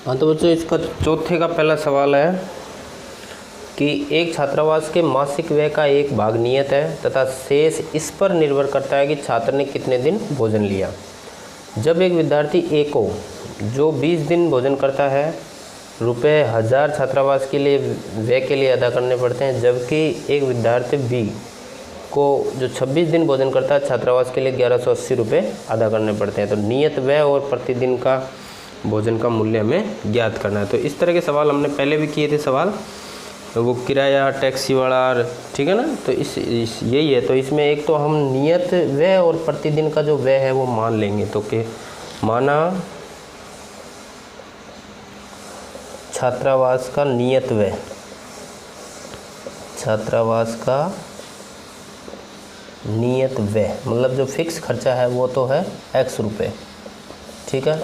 हाँ तो बच्चों इसका चौथे का पहला सवाल है कि एक छात्रावास के मासिक व्यय का एक भाग नियत है तथा शेष इस पर निर्भर करता है कि छात्र ने कितने दिन भोजन लिया। जब एक विद्यार्थी ए को जो 20 दिन भोजन करता है रुपये 1000 छात्रावास के लिए व्यय के लिए अदा करने पड़ते हैं, जबकि एक विद्यार्थी बी को जो 26 दिन भोजन करता है छात्रावास के लिए 1180 रुपये अदा करने पड़ते हैं। तो नियत व्यय और प्रतिदिन का भोजन का मूल्य हमें ज्ञात करना है। तो इस तरह के सवाल हमने पहले भी किए थे सवाल, तो वो किराया टैक्सी वाला, ठीक है ना। तो इस यही है। तो इसमें एक तो हम नियत व्यय और प्रतिदिन का जो व्यय है वो मान लेंगे। तो कि माना छात्रावास का नियत व्यय, छात्रावास का नियत व्यय मतलब जो फिक्स खर्चा है वो तो है x रुपये, ठीक है,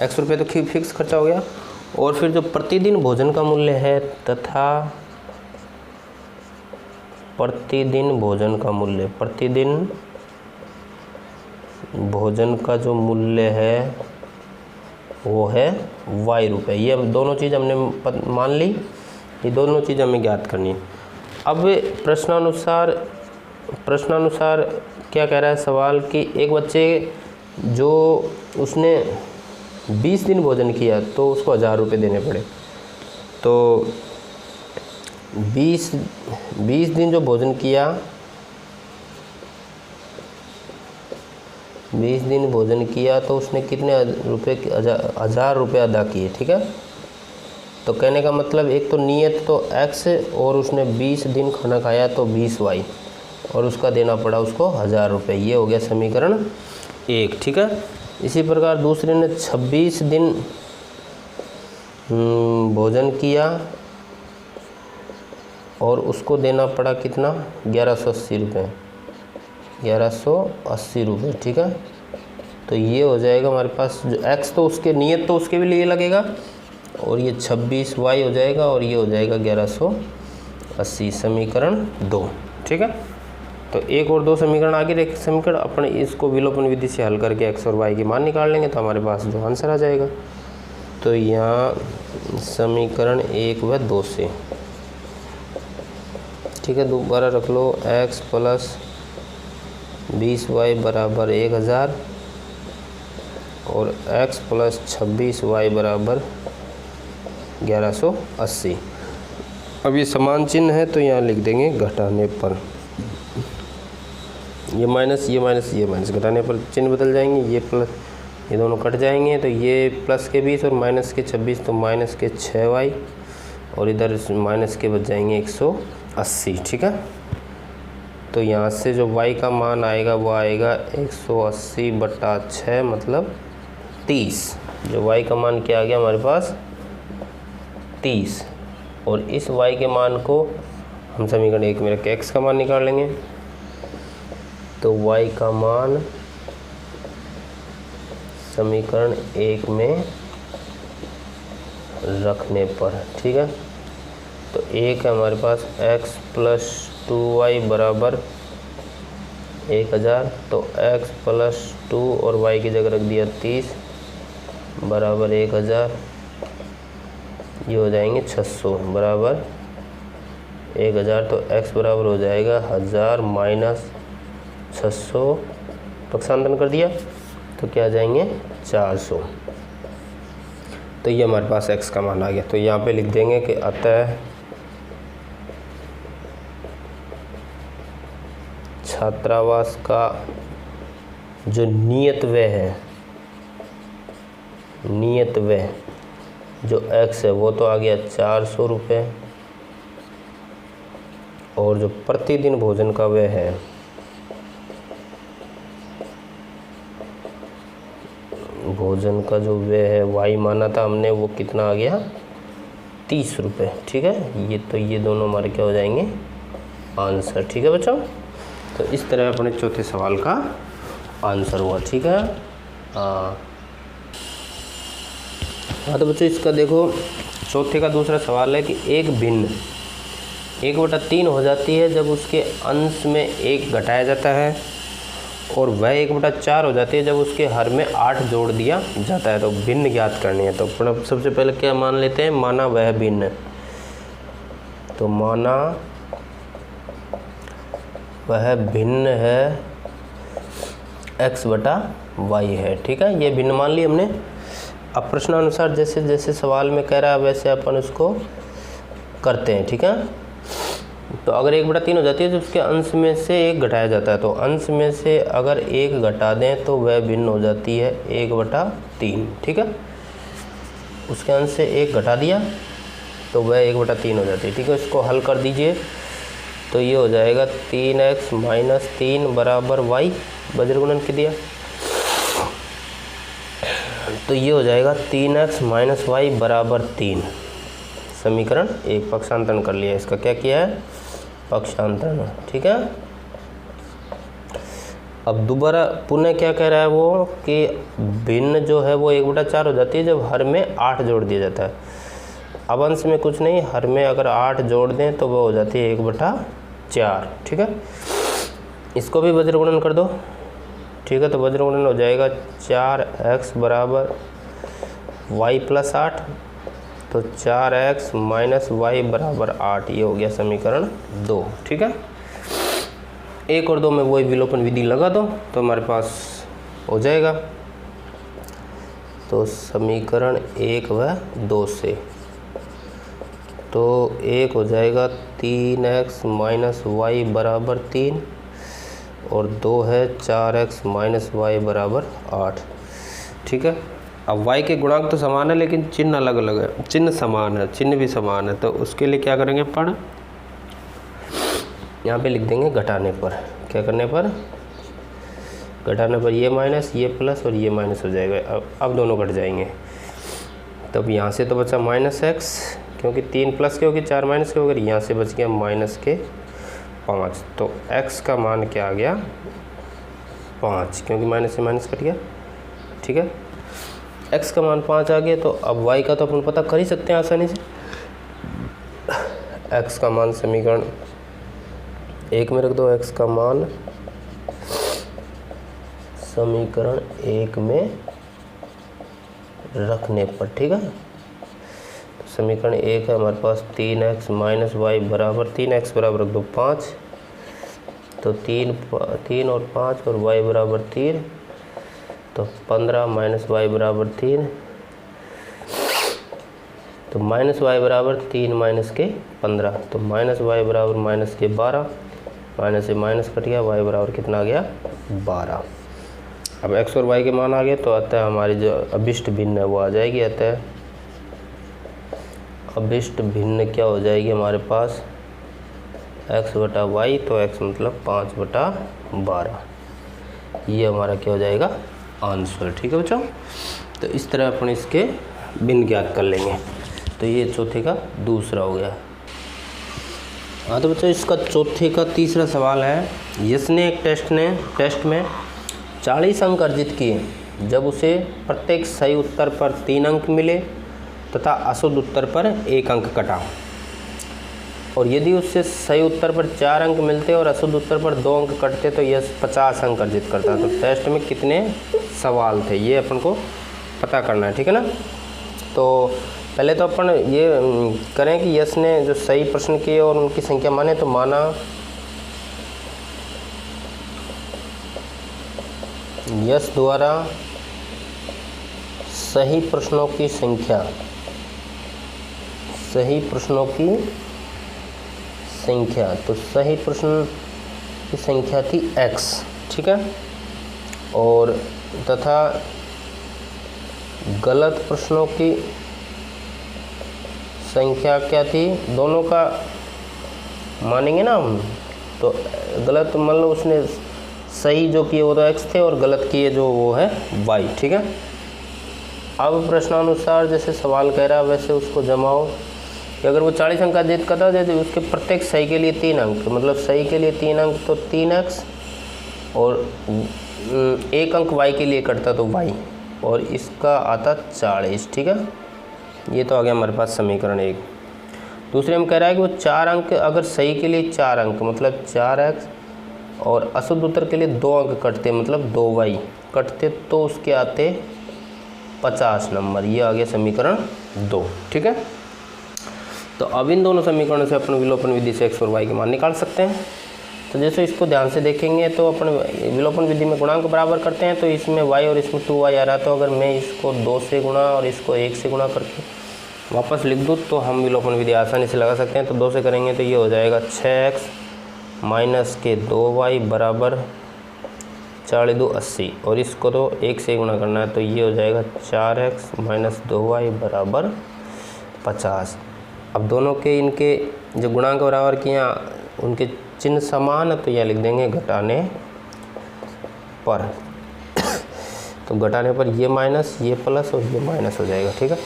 x रुपये तो फिक्स खर्चा हो गया। और फिर जो प्रतिदिन भोजन का मूल्य है तथा प्रतिदिन भोजन का मूल्य, प्रतिदिन भोजन का जो मूल्य है वो है y रुपये। ये दोनों चीज़ हमने मान ली, ये दोनों चीज़ हमें ज्ञात करनी है। अब प्रश्नानुसार क्या कह रहा है सवाल कि एक बच्चे जो उसने 20 दिन भोजन किया तो उसको 1000 रुपये देने पड़े। तो 20 दिन जो भोजन किया, 20 दिन भोजन किया तो उसने कितने रुपये, 1000 रुपये अदा किए, ठीक है। तो कहने का मतलब एक तो नियत तो x और उसने 20 दिन खाना खाया तो 20y और उसका देना पड़ा उसको 1000 रुपये। ये हो गया समीकरण 1, ठीक है। इसी प्रकार दूसरे ने 26 दिन भोजन किया और उसको देना पड़ा कितना, 1180 रुपये, 1180 रुपये, ठीक है। तो ये हो जाएगा हमारे पास जो x तो उसके नियत तो उसके भी लिए लगेगा और ये 26y हो जाएगा और ये हो जाएगा 1180, समीकरण 2, ठीक है। तो एक और दो समीकरण आगे एक समीकरण अपने इसको विलोपन विधि से हल करके x और y की मान निकाल लेंगे तो हमारे पास जो आंसर आ जाएगा। तो यहाँ समीकरण 1 व 2 से, ठीक है, दोबारा रख लो x प्लस 20y बराबर 1000 और x प्लस 26y बराबर 1180। अब ये समान चिन्ह है तो यहाँ लिख देंगे घटाने पर, ये माइनस घटाने पर चिन्ह बदल जाएंगे, ये प्लस, ये दोनों कट जाएंगे। तो ये प्लस के 20 और माइनस के 26 तो माइनस के 6y और इधर माइनस के बच जाएंगे 180, ठीक है। तो यहाँ से जो y का मान आएगा वो आएगा 180/6 मतलब 30। जो y का मान क्या आ गया हमारे पास 30। और इस y के मान को हम समीकरण 1 में रख के x का मान निकाल लेंगे। तो y का मान समीकरण 1 में रखने पर, ठीक है। तो एक है हमारे पास x प्लस 2y बराबर 1000, तो x प्लस 2 और y की जगह रख दिया 30 बराबर 1000, ये हो जाएंगे 600 बराबर 1000। तो x बराबर हो जाएगा 1000 माइनस 600, पक्षांतरण कर दिया तो क्या आ जाएंगे 400। तो ये हमारे पास x का मान आ गया। तो यहाँ पे लिख देंगे कि अतः छात्रावास का जो नियत व्यय है, नियत व्यय जो x है वो तो आ गया 400 रुपये और जो प्रतिदिन भोजन का व्यय है भोजन का जो व्यय है y माना था हमने वो कितना आ गया 30 रुपये, ठीक है। ये तो ये दोनों हमारे क्या हो जाएंगे आंसर, ठीक है बच्चों। तो इस तरह अपने चौथे सवाल का आंसर हुआ, ठीक है। हाँ तो बच्चों इसका देखो चौथे का दूसरा सवाल है कि एक भिन्न 1/3 हो जाती है जब उसके अंश में 1 घटाया जाता है और वह 1/4 हो जाती है जब उसके हर में 8 जोड़ दिया जाता है। तो भिन्न ज्ञात करनी है। तो सबसे पहले क्या मान लेते हैं, माना वह भिन्न। तो माना वह भिन्न है x/y है, ठीक है, ये भिन्न मान ली हमने। अब प्रश्नानुसार जैसे जैसे सवाल में कह रहा है वैसे अपन उसको करते हैं, ठीक है। तो अगर 1/3 हो जाती है तो उसके अंश में से 1 घटाया जाता है। तो अंश में से अगर 1 घटा दें तो वह भिन्न हो जाती है 1/3, ठीक है। उसके अंश से 1 घटा दिया तो वह 1/3 हो जाती है, ठीक है। इसको हल कर दीजिए तो ये हो जाएगा 3x - 3 बराबर y, वज्रगुणन के दिया तो ये हो जाएगा 3x - y बराबर 3। समीकरण 1 पक्षांतरण कर लिया, इसका क्या किया है, पक्षांतरण, ठीक है। अब दोबारा पुनः क्या कह रहा है वो कि भिन्न जो है वो 1/4 हो जाती है जब हर में 8 जोड़ दिया जाता है। अब अंश में कुछ नहीं, हर में अगर 8 जोड़ दें तो वो हो जाती है 1/4, ठीक है। इसको भी वज्रगुणन कर दो, ठीक है। तो वज्रगुणन हो जाएगा 4x बराबर y + 8, तो 4x - y बराबर 8, ये हो गया समीकरण 2, ठीक है। 1 और 2 में वही विलोपन विधि लगा दो तो हमारे पास हो जाएगा। तो समीकरण 1 व 2 से तो 1 हो जाएगा 3x - y बराबर 3 और 2 है 4x - y बराबर 8, ठीक है। अब y के गुणांक तो समान है लेकिन चिन्ह अलग अलग है, चिन्ह समान है, चिन्ह भी समान है। तो उसके लिए क्या करेंगे, पढ़ यहाँ पे लिख देंगे घटाने पर। क्या करने पर, घटाने पर ये माइनस, ये प्लस और ये माइनस हो जाएगा। अब दोनों घट जाएंगे। तब यहाँ से तो बचा -x, क्योंकि 3 प्लस के होगी 4 माइनस के होगी, यहाँ से बच गया -5। तो x का मान क्या आ गया, 5, क्योंकि माइनस से माइनस कट गया, ठीक है। x का मान 5 आ गया। तो अब y का तो अपन पता कर ही सकते हैं आसानी से। x का मान समीकरण 1 में रख दो, x का मान समीकरण 1 में रखने पर, ठीक है। तो समीकरण 1 है हमारे पास 3x - y बराबर 3, x बराबर रख दो 5, तो 3 और 5 और y बराबर 3, तो 15 - y बराबर 3, तो -y बराबर 3 - 15, तो -y बराबर -12, माइनस से माइनस कट गया, y बराबर कितना आ गया, 12। अब x और y के मान आ गए तो अतः हमारी जो अभिष्ट भिन्न है वो आ जाएगी। अतः अभिष्ट भिन्न क्या हो जाएगी हमारे पास, x/y, तो x मतलब 5/12, ये हमारा क्या हो जाएगा, आंसर, ठीक है बच्चों। तो इस तरह अपन इसके भिन्न ज्ञात कर लेंगे। तो ये चौथे का दूसरा हो गया। हाँ तो बच्चों इसका चौथे का तीसरा सवाल है, यश ने एक टेस्ट में 40 अंक अर्जित किए जब उसे प्रत्येक सही उत्तर पर 3 अंक मिले तथा अशुद्ध उत्तर पर 1 अंक कटा, और यदि उससे सही उत्तर पर 4 अंक मिलते और अशुद्ध उत्तर पर 2 अंक कटते तो यश 50 अंक अर्जित करता। तो टेस्ट में कितने सवाल थे ये अपन को पता करना है, ठीक है ना। तो पहले तो अपन ये करें कि यश ने जो सही प्रश्न किए और उनकी संख्या माने, तो माना यश द्वारा सही प्रश्नों की संख्या तो सही प्रश्न की संख्या थी x, ठीक है, और तथा गलत प्रश्नों की संख्या क्या थी, दोनों का मानेंगे ना हम। तो गलत मान लो उसने सही जो किए वो तो x थे और गलत किए जो वो है y, ठीक है। अब प्रश्नानुसार जैसे सवाल कह रहा है वैसे उसको जमाओ कि अगर वो 40 अंक का अर्जित करता है तो उसके प्रत्येक सही के लिए 3 अंक, मतलब सही के लिए 3 अंक तो 3x, और 1 अंक y के लिए कटता तो y, और इसका आता 40, ठीक है। ये तो आ गया हमारे पास समीकरण 1। दूसरे में कह रहा है कि वो 4 अंक, अगर सही के लिए 4 अंक मतलब 4x और अशुद्ध उत्तर के लिए 2 अंक कटते, मतलब 2y कटते, तो उसके आते 50 नंबर। ये आ गया समीकरण 2। ठीक है, तो अब इन दोनों समीकरणों से अपन विलोपन विधि से x और y के मान निकाल सकते हैं। तो जैसे इसको ध्यान से देखेंगे तो अपन विलोपन विधि में गुणांक बराबर करते हैं, तो इसमें y और इसमें 2y आ रहा है। तो अगर मैं इसको 2 से गुणा और इसको 1 से गुणा करके वापस लिख दूँ तो हम विलोपन विधि आसानी से लगा सकते हैं। तो 2 से करेंगे तो ये हो जाएगा 6x माइनस के 2y बराबर 4 2 80, और इसको तो 1 से गुणा करना है, तो ये हो जाएगा 4x माइनस 2y बराबर 50। अब दोनों के इनके जो गुणांक बराबर किए उनके चिन्ह समान है, तो यह लिख देंगे घटाने पर। तो घटाने पर ये माइनस, ये प्लस और ये माइनस हो जाएगा। ठीक है,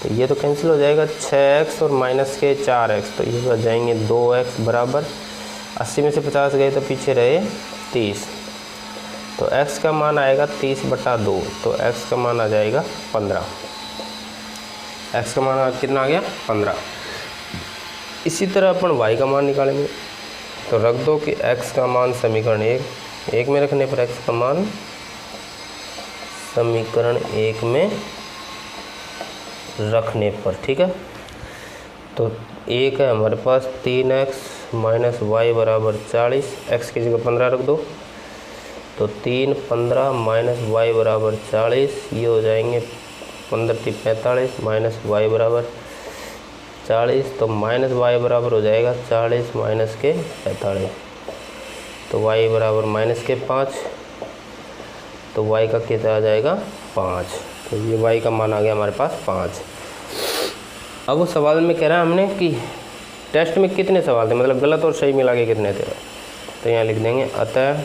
तो ये तो कैंसिल हो जाएगा, 6x और माइनस के 4x, तो ये बच जाएंगे 2x बराबर 80 में से 50 गए तो पीछे रहे 30। तो x का मान आएगा 30/2, तो x का मान आ जाएगा 15। x का मान कितना आ गया? 15। इसी तरह अपन y का मान निकालेंगे। तो रख दो कि x का मान समीकरण 1 में रखने पर x का मान समीकरण 1 में रखने पर, ठीक है। तो 1 है हमारे पास 3x माइनस वाई बराबर 40, x की जगह 15 रख दो, तो 3 15 माइनस वाई बराबर 40, ये हो जाएंगे 15 3 45 माइनस वाई बराबर 40, तो माइनस वाई बराबर हो जाएगा 40 माइनस के 45, तो y बराबर माइनस के 5, तो y का कितना आ जाएगा 5। तो ये y का मान आ गया हमारे पास 5। अब वो सवाल में कह रहा है हमने कि टेस्ट में कितने सवाल थे, मतलब गलत और सही मिला के कितने थे। तो यहाँ लिख देंगे अतः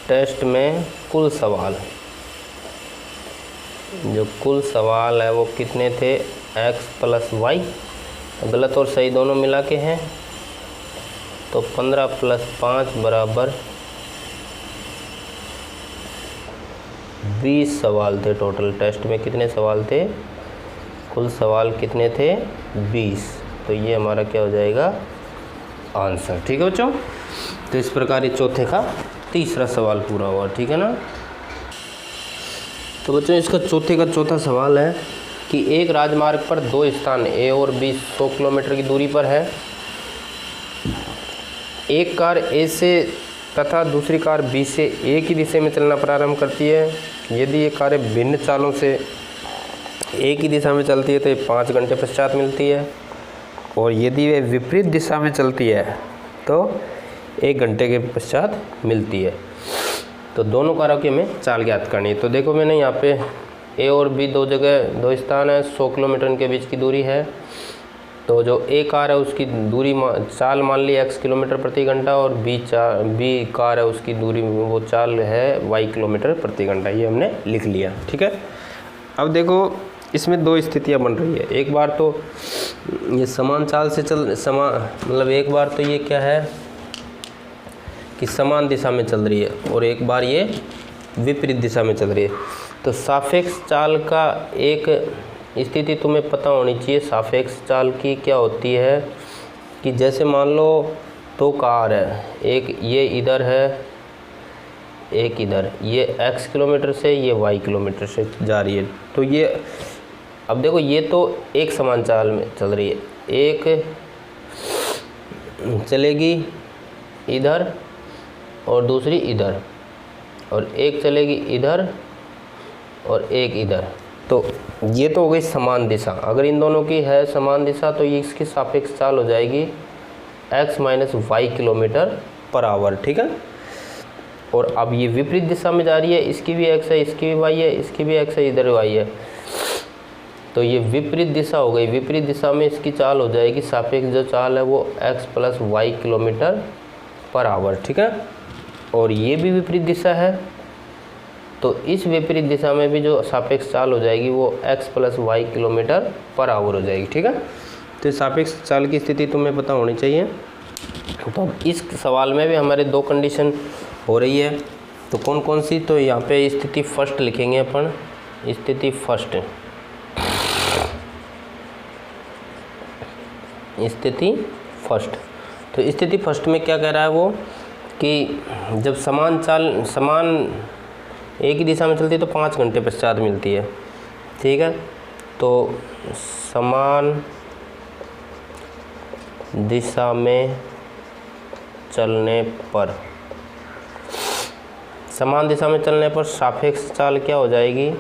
टेस्ट में कुल सवाल, जो कुल सवाल है वो कितने थे, x प्लस वाई, गलत और सही दोनों मिला के हैं, तो 15 प्लस 5 बराबर 20 सवाल थे टोटल। टेस्ट में कितने सवाल थे, कुल सवाल कितने थे 20, तो ये हमारा क्या हो जाएगा आंसर। ठीक है बच्चों, तो इस प्रकार ये चौथे का तीसरा सवाल पूरा हुआ। ठीक है ना। तो बच्चों इसका चौथे का चौथा सवाल है कि एक राजमार्ग पर 2 स्थान A और B 100 किलोमीटर की दूरी पर है। एक कार A से तथा दूसरी कार B से एक ही दिशा में चलना प्रारंभ करती है। यदि ये कारें भिन्न चालों से एक ही दिशा में चलती है तो ये 5 घंटे पश्चात मिलती है, और यदि वे विपरीत दिशा में चलती है तो 1 घंटे के पश्चात मिलती है। तो दोनों कारों की हमें चाल ज्ञात करनी है। तो देखो मैंने यहाँ पे A और B 2 जगह 2 स्थान है, 100 किलोमीटर इनके बीच की दूरी है। तो जो A कार है उसकी दूरी चाल मान ली x किलोमीटर प्रति घंटा, और B कार है उसकी दूरी वो चाल है y किलोमीटर प्रति घंटा। ये हमने लिख लिया। ठीक है। अब देखो इसमें 2 स्थितियाँ बन रही है। एक बार तो ये समान चाल से मतलब एक बार तो ये क्या है कि समान दिशा में चल रही है, और एक बार ये विपरीत दिशा में चल रही है। तो सापेक्ष चाल का एक स्थिति तुम्हें पता होनी चाहिए। सापेक्ष चाल की क्या होती है कि जैसे मान लो 2 कार है, एक ये इधर है एक इधर, ये x किलोमीटर से ये y किलोमीटर से जा रही है। तो ये अब देखो ये तो एक समान चाल में चल रही है, एक चलेगी इधर और दूसरी इधर, और एक चलेगी इधर और एक इधर। तो ये तो हो गई समान दिशा। अगर इन दोनों की है समान दिशा तो ये इसकी सापेक्ष चाल हो जाएगी x minus y kilometre per hour. ठीक है। और अब ये विपरीत दिशा में जा रही है, इसकी भी x है, इसकी भी y है, इसकी भी x है, इधर y है। तो ये विपरीत दिशा हो गई। विपरीत दिशा में इसकी चाल हो जाएगी, सापेक्ष जो चाल है वो x plus y kilometre per hour. ठीक है। और ये भी विपरीत दिशा है, तो इस विपरीत दिशा में भी जो सापेक्ष चाल हो जाएगी वो x plus y kilometre per hour हो जाएगी। ठीक है। तो सापेक्ष चाल की स्थिति तुम्हें पता होनी चाहिए। तो इस सवाल में भी हमारे 2 कंडीशन हो रही है। तो कौन कौन सी, तो यहाँ पे स्थिति फर्स्ट लिखेंगे अपन, स्थिति फर्स्ट, स्थिति फर्स्ट। तो स्थिति फर्स्ट में क्या कह रहा है वो कि जब समान एक ही दिशा में चलती है तो 5 घंटे पश्चात मिलती है। ठीक है, तो समान दिशा में चलने पर सापेक्ष चाल क्या हो जाएगी,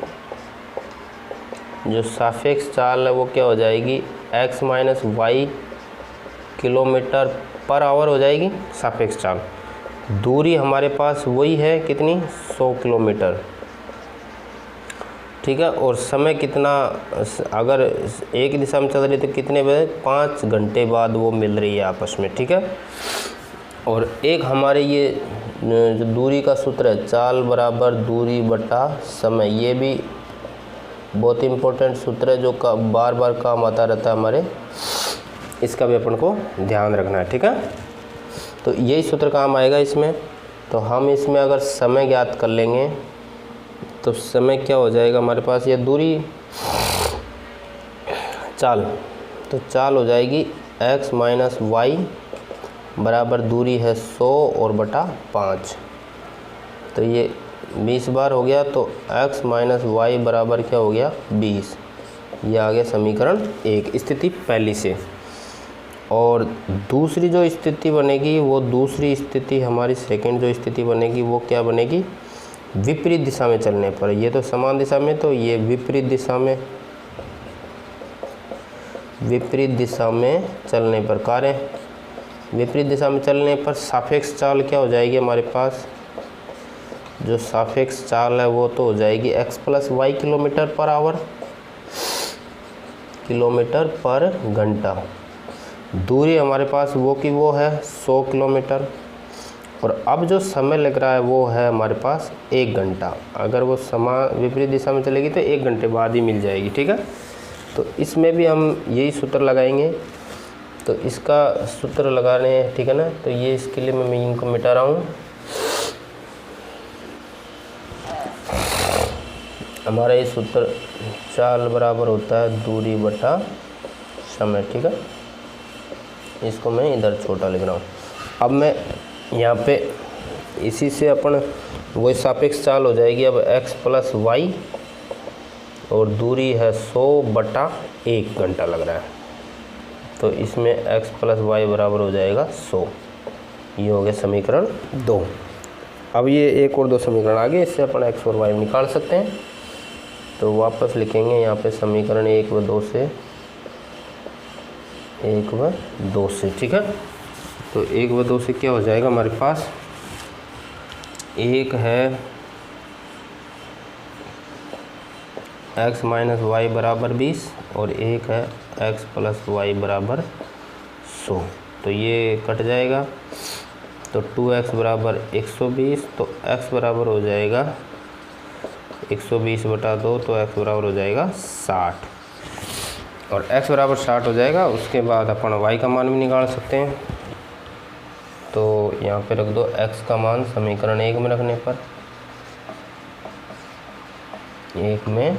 जो सापेक्ष चाल है वो क्या हो जाएगी, x minus y kilometre per hour हो जाएगी सापेक्ष चाल। दूरी हमारे पास वही है कितनी, 100 किलोमीटर। ठीक है, और समय कितना, अगर एक दिशा में चल रही है तो कितने बजे, 5 घंटे बाद वो मिल रही है आपस में। ठीक है, और एक हमारे ये जो दूरी का सूत्र है, चाल बराबर दूरी बटा समय, ये भी बहुत इम्पोर्टेंट सूत्र है जो बार बार काम आता रहता है हमारे, इसका भी अपन को ध्यान रखना है। ठीक है, तो यही सूत्र काम आएगा इसमें। तो हम इसमें अगर समय ज्ञात कर लेंगे तो समय क्या हो जाएगा हमारे पास, ये दूरी चाल, तो चाल हो जाएगी x माइनस वाई बराबर दूरी है 100 और बटा 5, तो ये 20 बार हो गया, तो x माइनस वाई बराबर क्या हो गया, 20। ये आ गया समीकरण 1, स्थिति पहली से। और दूसरी जो स्थिति बनेगी, वो दूसरी स्थिति हमारी सेकंड जो स्थिति बनेगी वो क्या बनेगी, विपरीत दिशा में चलने पर। ये तो समान दिशा में, तो ये विपरीत दिशा में चलने पर कार्य, विपरीत दिशा में चलने पर सापेक्ष चाल क्या हो जाएगी हमारे पास, जो सापेक्ष चाल है वो तो हो जाएगी x प्लस वाई किलोमीटर पर घंटा। दूरी हमारे पास वो की वो है 100 किलोमीटर, और अब जो समय लग रहा है वो है हमारे पास 1 घंटा। अगर वो समान विपरीत दिशा में चलेगी तो 1 घंटे बाद ही मिल जाएगी। ठीक है, तो इसमें भी हम यही सूत्र लगाएंगे, तो इसका सूत्र लगा रहे हैं। ठीक है ना, तो ये इसके लिए मैं इनको मिटा रहा हूँ। हमारा ये सूत्र चाल बराबर होता है दूरी बटा समय। ठीक है, इसको मैं इधर छोटा लिख रहा हूँ। अब मैं यहाँ पे इसी से अपन वही सापेक्ष चाल हो जाएगी, अब x प्लस वाई और दूरी है 100 बटा 1 घंटा लग रहा है, तो इसमें x प्लस वाई बराबर हो जाएगा 100। ये हो गया समीकरण 2। अब ये एक और 2 समीकरण आगे, इससे अपन x और y निकाल सकते हैं। तो वापस लिखेंगे यहाँ पे समीकरण 1 व 2 से, 1 व 2 से। ठीक है, तो 1 व 2 से क्या हो जाएगा हमारे पास, एक है x माइनस वाई बराबर 20 और एक है x प्लस वाई बराबर 100। तो ये कट जाएगा, तो 2x बराबर 120, तो x बराबर हो जाएगा 120 बटा 2, तो x बराबर हो जाएगा 60, और x बराबर 60 हो जाएगा। उसके बाद अपन y का मान भी निकाल सकते हैं। तो यहाँ पे रख दो x का मान समीकरण 1 में रखने पर, 1 में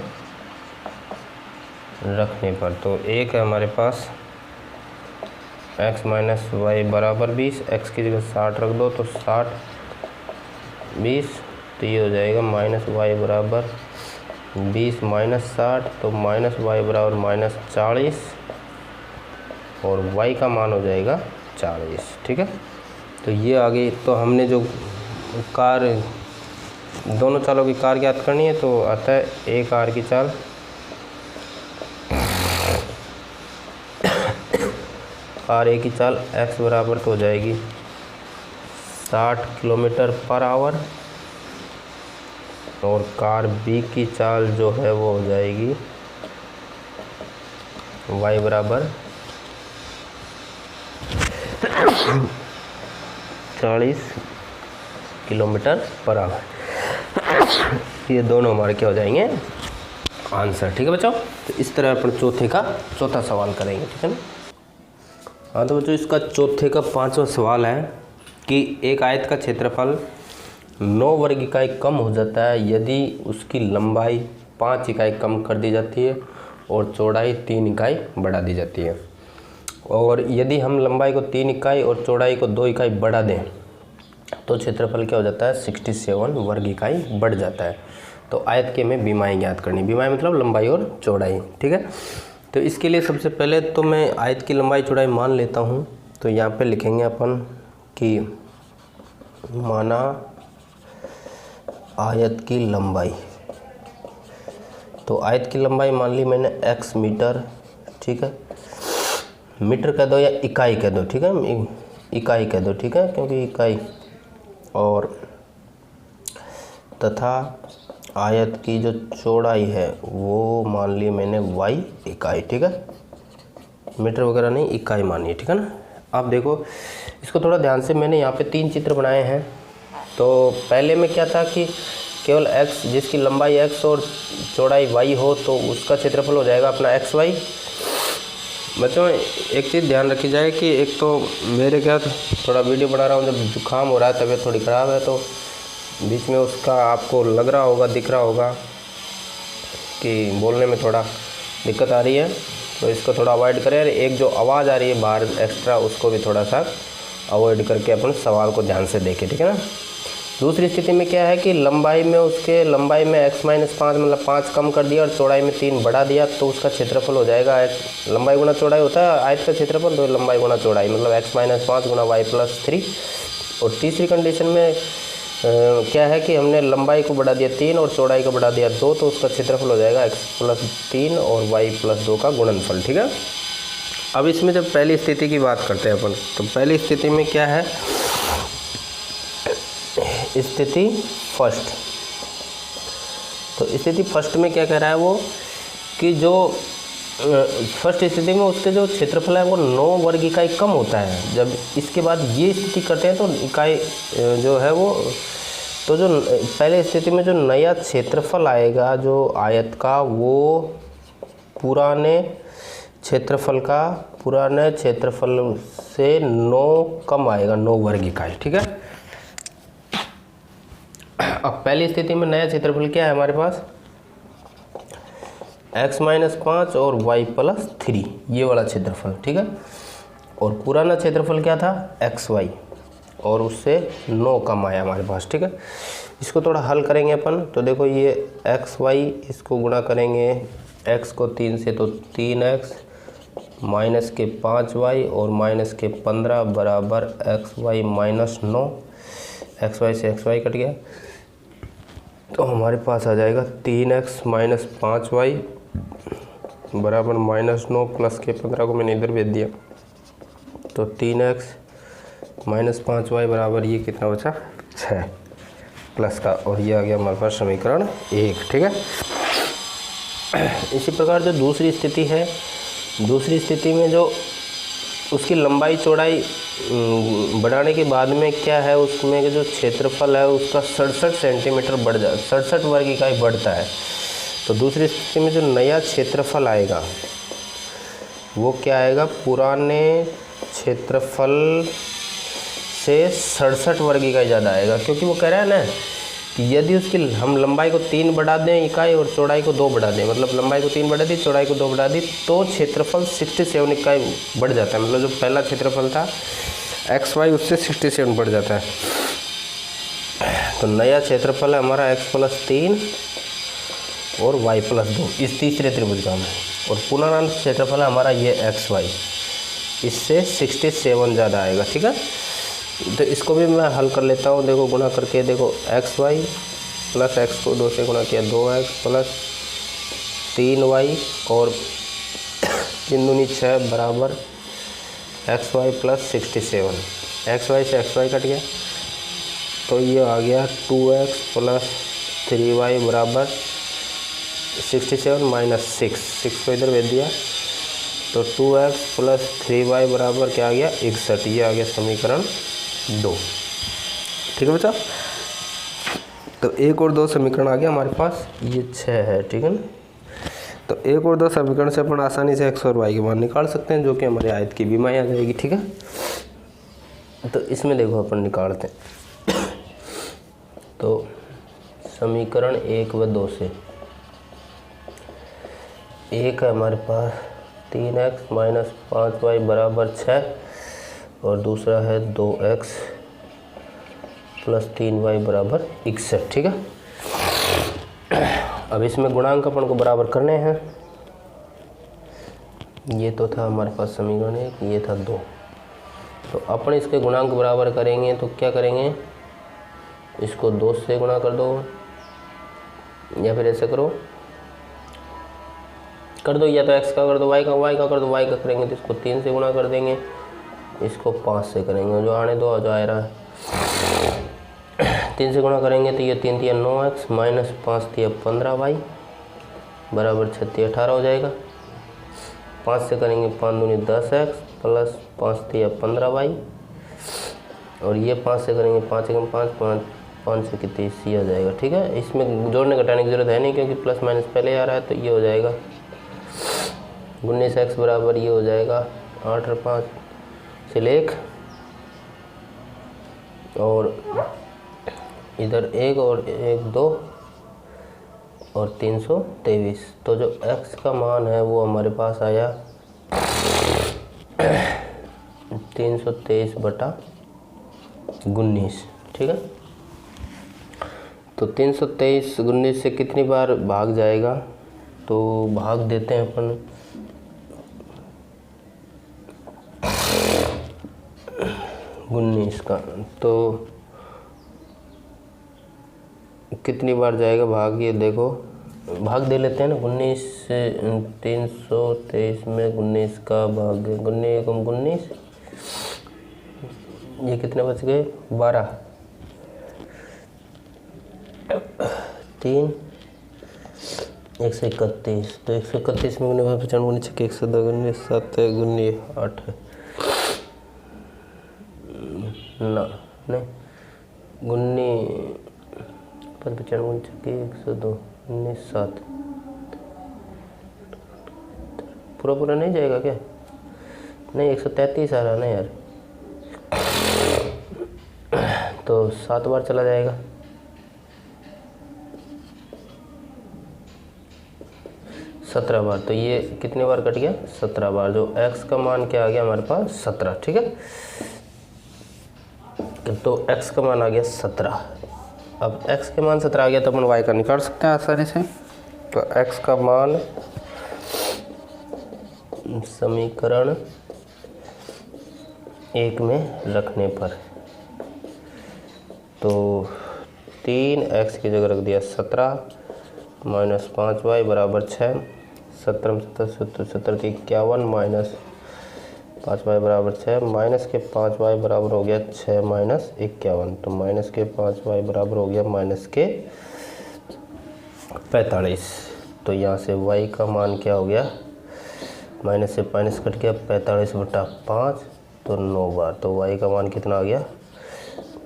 रखने पर, तो 1 है हमारे पास x माइनस वाई बराबर 20, x की जगह 60 रख दो, तो 60 20, तो ये हो जाएगा माइनस वाई बराबर 20 माइनस 60, तो माइनस वाई बराबर माइनस 40, और y का मान हो जाएगा 40। ठीक है, तो ये आगे तो हमने जो कार्य दोनों चालों की कार ज्ञात करनी है, तो आता है एक आर की चाल कार ए की चाल x बराबर तो हो जाएगी 60 किलोमीटर पर आवर, और कार बी की चाल जो है वो हो जाएगी y बराबर 40 किलोमीटर पर आवर। ये दोनों हमारे क्या हो जाएंगे आंसर। ठीक है बच्चों, तो इस तरह अपन चौथा सवाल करेंगे। ठीक है ना। हाँ तो बच्चों, इसका चौथे का 5वां सवाल है कि एक आयत का क्षेत्रफल 9 वर्ग इकाई कम हो जाता है यदि उसकी लंबाई 5 इकाई कम कर दी जाती है और चौड़ाई 3 इकाई बढ़ा दी जाती है। और यदि हम लंबाई को 3 इकाई और चौड़ाई को 2 इकाई बढ़ा दें तो क्षेत्रफल क्या हो जाता है, 67 वर्ग इकाई बढ़ जाता है। तो आयत की हमें बीमाएँ ज्ञात करनी, बीमाएँ मतलब लंबाई और चौड़ाई, ठीक है। तो इसके लिए सबसे पहले तो मैं आयत की लंबाई चौड़ाई मान लेता हूँ। तो यहाँ पे लिखेंगे अपन कि माना आयत की लंबाई, तो आयत की लंबाई मान ली मैंने x मीटर, ठीक है। मीटर कह दो या इकाई कह दो, ठीक है, इकाई कह दो, ठीक है, क्योंकि इकाई। और तथा आयत की जो चौड़ाई है वो मान ली मैंने y इकाई, ठीक है। मीटर वगैरह नहीं, इकाई मानिए, ठीक है ना। आप देखो इसको थोड़ा ध्यान से, मैंने यहाँ पे 3 चित्र बनाए हैं। तो पहले में क्या था कि केवल x, जिसकी लंबाई x और चौड़ाई y हो तो उसका क्षेत्रफल हो जाएगा अपना xy। बच्चों एक चीज़ ध्यान रखी जाए कि एक तो मेरे क्या थोड़ा वीडियो बना रहा हूँ, जब जुकाम हो रहा है, तबीयत थोड़ी ख़राब है, तो बीच में उसका आपको लग रहा होगा, दिख रहा होगा कि बोलने में थोड़ा दिक्कत आ रही है, तो इसको थोड़ा अवॉइड करें। एक जो आवाज़ आ रही है बाहर एक्स्ट्रा, उसको भी थोड़ा सा अवॉइड करके अपन सवाल को ध्यान से देखें, ठीक है ना। दूसरी स्थिति में क्या है कि लंबाई में उसके लंबाई में x - 5 मतलब 5 कम कर दिया और चौड़ाई में 3 बढ़ा दिया, तो उसका क्षेत्रफल हो जाएगा लंबाई गुना चौड़ाई होता है आयत का क्षेत्रफल, तो लंबाई गुना चौड़ाई मतलब x - 5 गुना y + 3। और तीसरी कंडीशन में क्या है कि हमने लंबाई को बढ़ा दिया 3 और चौड़ाई को बढ़ा दिया 2, तो उसका क्षेत्रफल हो जाएगा x + 3 और y + 2 का गुणनफल, ठीक है। अब इसमें जब पहली स्थिति की बात करते हैं अपन, तो पहली स्थिति में क्या है, स्थिति फर्स्ट। तो स्थिति फर्स्ट में क्या कह रहा है वो कि जो फर्स्ट स्थिति में उसके जो क्षेत्रफल है वो 9 वर्ग इकाई कम होता है। जब इसके बाद ये स्थिति करते हैं तो इकाई जो है वो, तो जो पहले स्थिति में जो नया क्षेत्रफल आएगा जो आयत का, वो पुराने क्षेत्रफल से 9 कम आएगा, 9 वर्ग इकाई, ठीक है। अब पहली स्थिति में नया क्षेत्रफल क्या है हमारे पास, x - 5 और y + 3, ये वाला क्षेत्रफल, ठीक है। और पुराना क्षेत्रफल क्या था, xy, और उससे 9 कम आया हमारे पास, ठीक है। इसको थोड़ा हल करेंगे अपन। तो देखो ये xy, इसको गुणा करेंगे x को 3 से तो 3x माइनस के 5y और माइनस के 15 बराबर xy - 9। xy से xy कट गया, तो हमारे पास आ जाएगा 3x - 5y बराबर -9 प्लस के 15 को मैंने इधर भेज दिया, तो 3x - 5y बराबर ये कितना बचा, 6 प्लस का, और ये आ गया हमारे पास समीकरण 1, ठीक है। इसी प्रकार जो दूसरी स्थिति है, दूसरी स्थिति में जो उसकी लंबाई चौड़ाई बढ़ाने के बाद में क्या है, उसमें जो क्षेत्रफल है उसका 67 सेंटीमीटर बढ़ जाए, 67 वर्ग इकाई बढ़ता है। तो दूसरी स्थिति में जो नया क्षेत्रफल आएगा वो क्या आएगा, पुराने क्षेत्रफल से 67 वर्ग इकाई ज़्यादा आएगा, क्योंकि वो कह रहा है ना कि यदि उसकी हम लंबाई को 3 बढ़ा दें इकाई और चौड़ाई को 2 बढ़ा दें, मतलब लंबाई को 3 बढ़ा दी, चौड़ाई को 2 बढ़ा दी, तो क्षेत्रफल 67 इकाई बढ़ जाता है। मतलब जो पहला क्षेत्रफल था xy, उससे 67 बढ़ जाता है। तो नया क्षेत्रफल है हमारा x + 3 और y + 2 इस तीसरे त्रिभुज का में, और पुनरांत क्षेत्रफल है हमारा ये xy, इससे 67 ज़्यादा आएगा, ठीक है। तो इसको भी मैं हल कर लेता हूँ। देखो गुणा करके देखो, xy + x को 2 से गुणा किया 2x + 3y और 3 दूनी 6 बराबर xy + 67। xy से xy कट गया, तो ये आ गया 2x + 3y बराबर 67 - 6 को इधर भेज दिया, तो 2x + 3y बराबर क्या आ गया, 61। ये आ गया समीकरण 2, ठीक है बच्चा। तो 1 और 2 समीकरण आ गया हमारे पास, ये 6 है, ठीक है ना। तो 1 और 2 समीकरण से अपन आसानी से x और y की मान निकाल सकते हैं, जो कि हमारे आयत की बीमाई आ जाएगी, ठीक है। तो इसमें देखो अपन निकालते हैं। तो समीकरण 1 व 2 से, एक है हमारे पास 3x माइनस 5y बराबर 6 और दूसरा है 2x प्लस 3y बराबर 61। ठीक है, अब इसमें गुणांक अपन को बराबर करने हैं। ये तो था हमारे पास समीकरण 1, ये था 2, तो अपन इसके गुणांक बराबर करेंगे तो क्या करेंगे, इसको 2 से गुणा कर दो या फिर ऐसे कर दो, या तो x का कर दो, y का कर दो, y का करेंगे तो इसको 3 से गुणा कर देंगे, इसको 5 से करेंगे, जो आने दो जो आ रहा है 3 से गुणा करेंगे तो ये 3 × 9x माइनस 5 × 15y बराबर 36 18 हो जाएगा। 5 से करेंगे 5 दूनी 10x प्लस 5 × 15y, और ये 5 से करेंगे 5 × 5 से कितनी 30 आ जाएगा। ठीक है, इसमें जोड़ने घटाने की जरूरत है नहीं क्योंकि प्लस माइनस पहले आ रहा है, तो ये हो जाएगा 19x बराबर ये हो जाएगा 8 और 5 से 1, और इधर 1 और 1 2 और 323। तो जो x का मान है वो हमारे पास आया 323/19। ठीक है, तो 323/19 से कितनी बार भाग जाएगा, तो भाग देते हैं अपन 19 का, तो कितनी बार जाएगा भाग, ये देखो भाग दे लेते हैं ना। 19 से 323 में 19 का भाग 19, ये कितने बच गए 12, 3 131, तो 131 में 95 102 7 8 ना नहीं 95 102 19 7 पूरा नहीं जाएगा क्या, नहीं 133 आ रहा ना यार, तो 7 बार चला जाएगा। 17 बार, तो ये कितने बार कट गया 17 बार, जो x का मान क्या आ गया हमारे पास 17। ठीक है, तो x का मान आ गया 17। अब x के मान 17 आ गया तो अपन y का निकाल सकते हैं आसानी से। तो x का मान समीकरण 1 में रखने पर, तो 3x की जगह रख दिया 17 माइनस 5y बराबर 6, 17 51 माइनस 5y बराबर 6, माइनस के 5y बराबर हो गया 6 माइनस 51, तो माइनस के 5y बराबर हो गया माइनस के 45। तो यहाँ से y का मान क्या हो गया, माइनस से माइनस कट गया 45/5, तो 9 बार, तो y का मान कितना आ गया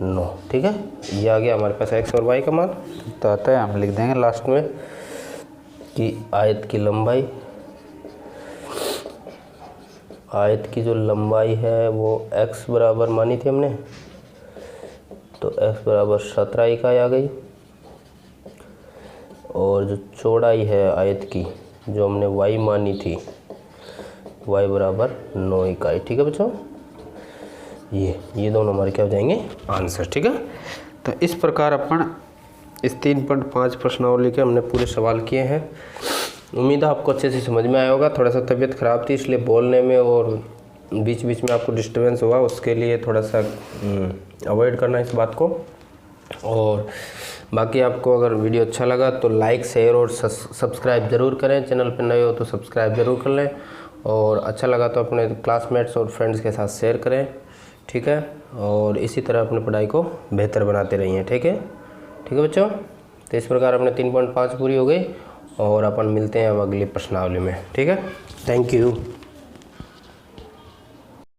9। ठीक है, ये आ गया हमारे पास x और y का मान। तो आता है हम लिख देंगे लास्ट में कि आयत की लंबाई, आयत की जो लंबाई है वो x बराबर मानी थी हमने, तो x बराबर 17 इकाई आ गई, और जो चौड़ाई है आयत की जो हमने y मानी थी y बराबर 9 इकाई। ठीक है बच्चों, ये दोनों हमारे क्या हो जाएंगे आंसर। ठीक है, तो इस प्रकार अपन इस 3.5 प्रश्नावली के हमने पूरे सवाल किए हैं। उम्मीद है आपको अच्छे से समझ में आया होगा। थोड़ा सा तबीयत ख़राब थी इसलिए बोलने में और बीच बीच में आपको डिस्टर्बेंस हुआ, उसके लिए थोड़ा सा अवॉइड करना इस बात को। और बाकी आपको अगर वीडियो अच्छा लगा तो लाइक शेयर और सब्सक्राइब ज़रूर करें। चैनल पर नए हो तो सब्सक्राइब ज़रूर कर लें, और अच्छा लगा तो अपने क्लासमेट्स और फ्रेंड्स के साथ शेयर करें। ठीक है, और इसी तरह अपनी पढ़ाई को बेहतर बनाते रहिए। ठीक है बच्चों, तो इस प्रकार अपने 3.5 पूरी हो गई, और अपन मिलते हैं अब अगली प्रश्नावली में। ठीक है, थैंक यू।